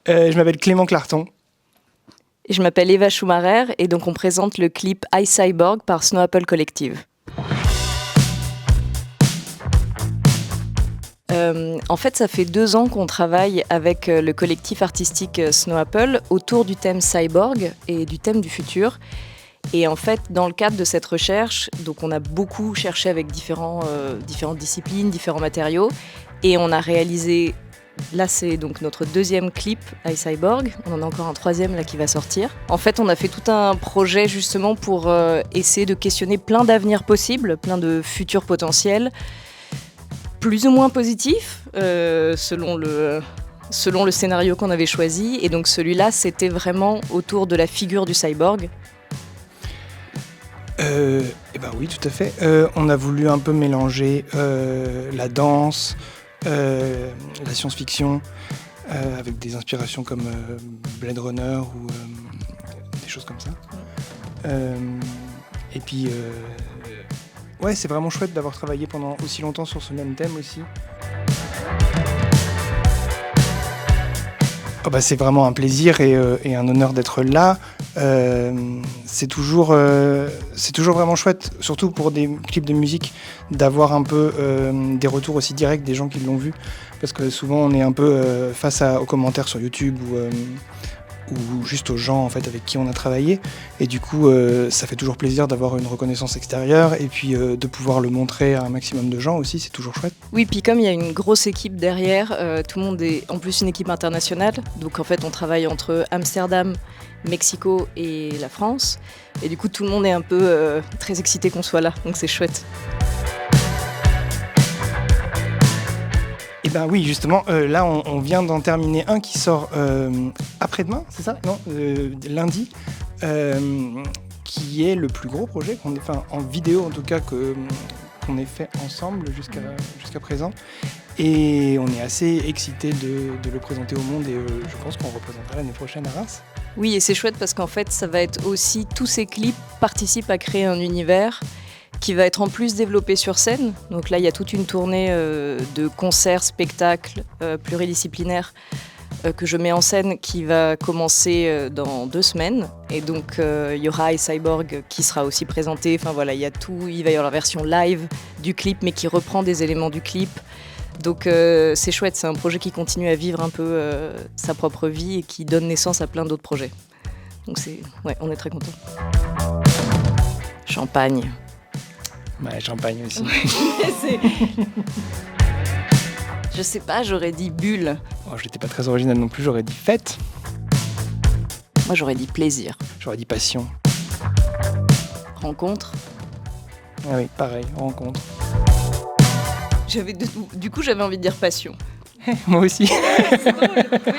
Je m'appelle Clément Clarton. Et je m'appelle Eva Schumacher et donc on présente le clip iCyborg par Snow Apple Collective. En fait, ça fait 2 ans qu'on travaille avec le collectif artistique Snow Apple autour du thème cyborg et du thème du futur. Et en fait, dans le cadre de cette recherche, donc on a beaucoup cherché avec différentes disciplines, différents matériaux, et on a réalisé. Là, c'est donc notre 2e clip, iCyborg. On en a encore un 3e là qui va sortir. En fait, on a fait tout un projet justement pour essayer de questionner plein d'avenirs possibles, plein de futurs potentiels, plus ou moins positifs, selon le scénario qu'on avait choisi. Et donc celui-là, c'était vraiment autour de la figure du cyborg. Oui, tout à fait. On a voulu un peu mélanger la danse, la science-fiction, avec des inspirations comme Blade Runner ou des choses comme ça. Et puis, ouais, c'est vraiment chouette d'avoir travaillé pendant aussi longtemps sur ce même thème aussi. C'est vraiment un plaisir et un honneur d'être là. C'est toujours vraiment chouette, surtout pour des clips de musique, d'avoir un peu des retours aussi directs des gens qui l'ont vu. Parce que souvent on est un peu face aux commentaires sur YouTube ou juste aux gens en fait, avec qui on a travaillé. Et du coup, ça fait toujours plaisir d'avoir une reconnaissance extérieure et puis de pouvoir le montrer à un maximum de gens aussi, c'est toujours chouette. Oui, puis comme il y a une grosse équipe derrière, tout le monde est en plus une équipe internationale. Donc en fait, on travaille entre Amsterdam, Mexico et la France. Et du coup, tout le monde est un peu très excité qu'on soit là, donc c'est chouette. Et oui, justement, là, on vient d'en terminer un qui sort après-demain, c'est ça ? Non, lundi, qui est le plus gros projet qu'on ait fait, en vidéo en tout cas, qu'on ait fait ensemble jusqu'à présent. Et on est assez excités de le présenter au monde et je pense qu'on représentera l'année prochaine à Reims. Oui, et c'est chouette parce qu'en fait, ça va être aussi, tous ces clips participent à créer un univers qui va être en plus développé sur scène. Donc là, il y a toute une tournée de concerts, spectacles pluridisciplinaires que je mets en scène qui va commencer dans 2 semaines. Et donc, il y aura iCyborg qui sera aussi présenté. Enfin voilà, il y a tout. Il va y avoir la version live du clip, mais qui reprend des éléments du clip. Donc c'est chouette, c'est un projet qui continue à vivre un peu sa propre vie et qui donne naissance à plein d'autres projets. Donc on est très contents. Champagne. Ouais, champagne aussi. Je sais pas, j'aurais dit bulle. J'étais pas très original non plus, j'aurais dit fête. Moi j'aurais dit plaisir. J'aurais dit passion. Rencontre. Ah oui, pareil, rencontre. Du coup j'avais envie de dire passion. Moi aussi. C'est drôle, oui.